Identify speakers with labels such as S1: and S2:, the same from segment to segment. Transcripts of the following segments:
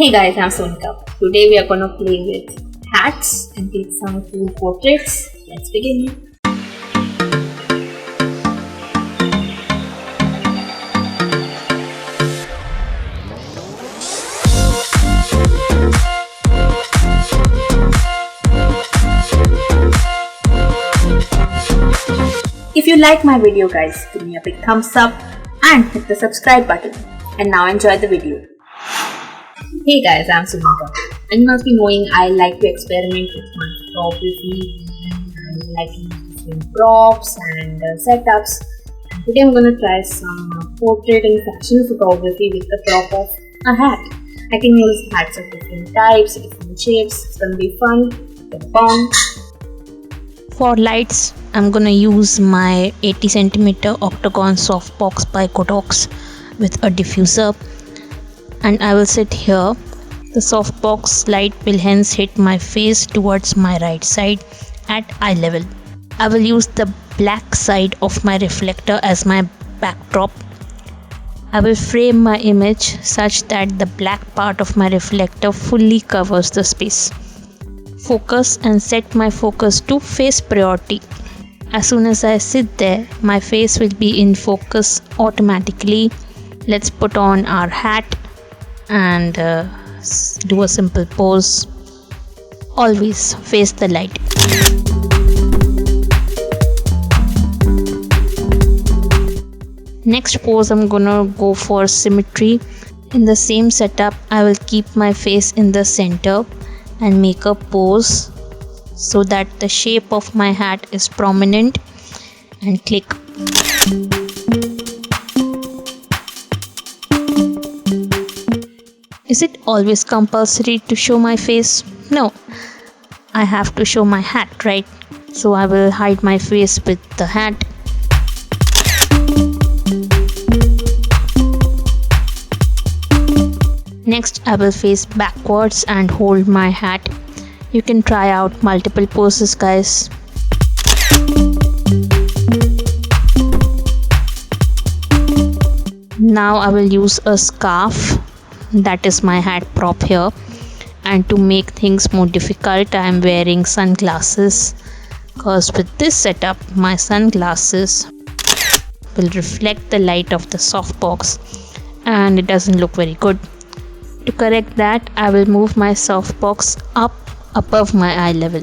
S1: Hey guys, I'm Sonika. Today we are gonna play with hats and take some cool portraits. Let's begin. If you like my video guys, give me a big thumbs up and hit the subscribe button. And now enjoy the video. Hey guys, I'm Sunita. And you must be knowing I like to experiment with my photography and like to use different props and setups. And today I'm going to try some portrait and fashion photography with the prop of a hat. I can use hats of different types, different shapes. It's going to be fun. Get on.
S2: For lights, I'm gonna use my 80cm octagon softbox by Godox with a diffuser, and I will sit here. The softbox light will hence hit my face towards my right side at eye level. I will use the black side of my reflector as my backdrop. I will frame my image such that the black part of my reflector fully covers the space. Focus and set my focus to face priority. As soon as I sit there, my face will be in focus automatically. Let's put on our hat and do a simple pose. Always face the light. Next pose, I'm gonna go for symmetry. In the same setup, I will keep my face in the center and make a pose so that the shape of my hat is prominent, and click. Is it always compulsory to show my face? No, I have to show my hat, right? So I will hide my face with the hat. Next, I will face backwards and hold my hat. You can try out multiple poses, guys. Now I will use a scarf, that is my hat prop here, and to make things more difficult, I am wearing sunglasses, because with this setup my sunglasses will reflect the light of the softbox and it doesn't look very good. To correct that, I will move my softbox up above my eye level.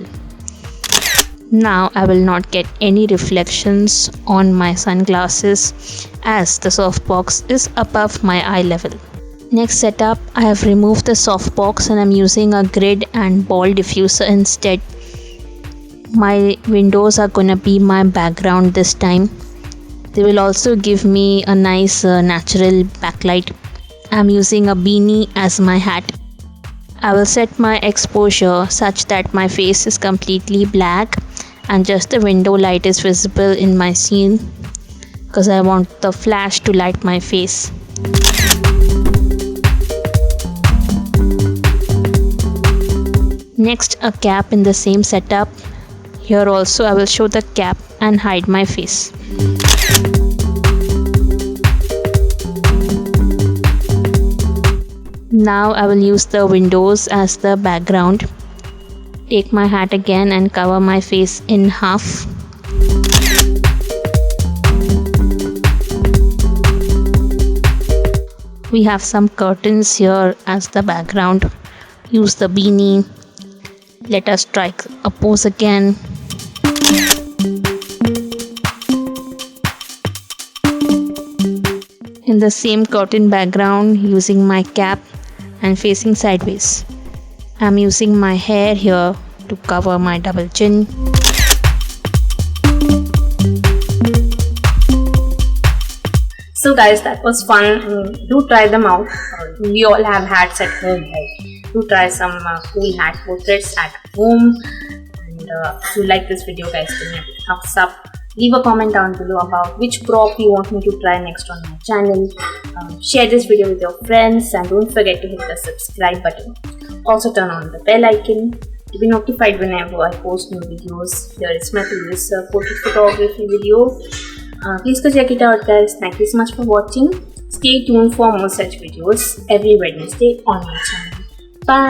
S2: Now I will not get any reflections on my sunglasses as the softbox is above my eye level. Next setup, I have removed the softbox and I'm using a grid and ball diffuser instead. My windows are gonna be my background this time. They will also give me a nice natural backlight. I'm using a beanie as my hat. I will set my exposure such that my face is completely black and just the window light is visible in my scene, because I want the flash to light my face. Next, a cap in the same setup. Here also I will show the cap and hide my face. Now I will use the windows as the background. Take my hat again and cover my face in half. We have some curtains here as the background. Use the beanie. Let us strike a pose again. In the same curtain background, using my cap and facing sideways. I'm using my hair here to cover my double chin.
S1: So guys, that was fun. Do try them out. We all have hats at home, right? Do try some cool hat portraits at home. And if you like this video guys, give me a thumbs up. Leave a comment down below about which prop you want me to try next on my channel. Share this video with your friends and don't forget to hit the subscribe button. Also turn on the bell icon to be notified whenever I post new videos. Here is my previous portrait photography video. Please go check it out guys. Thank you so much for watching. Stay tuned for more such videos every Wednesday on my channel. Bye.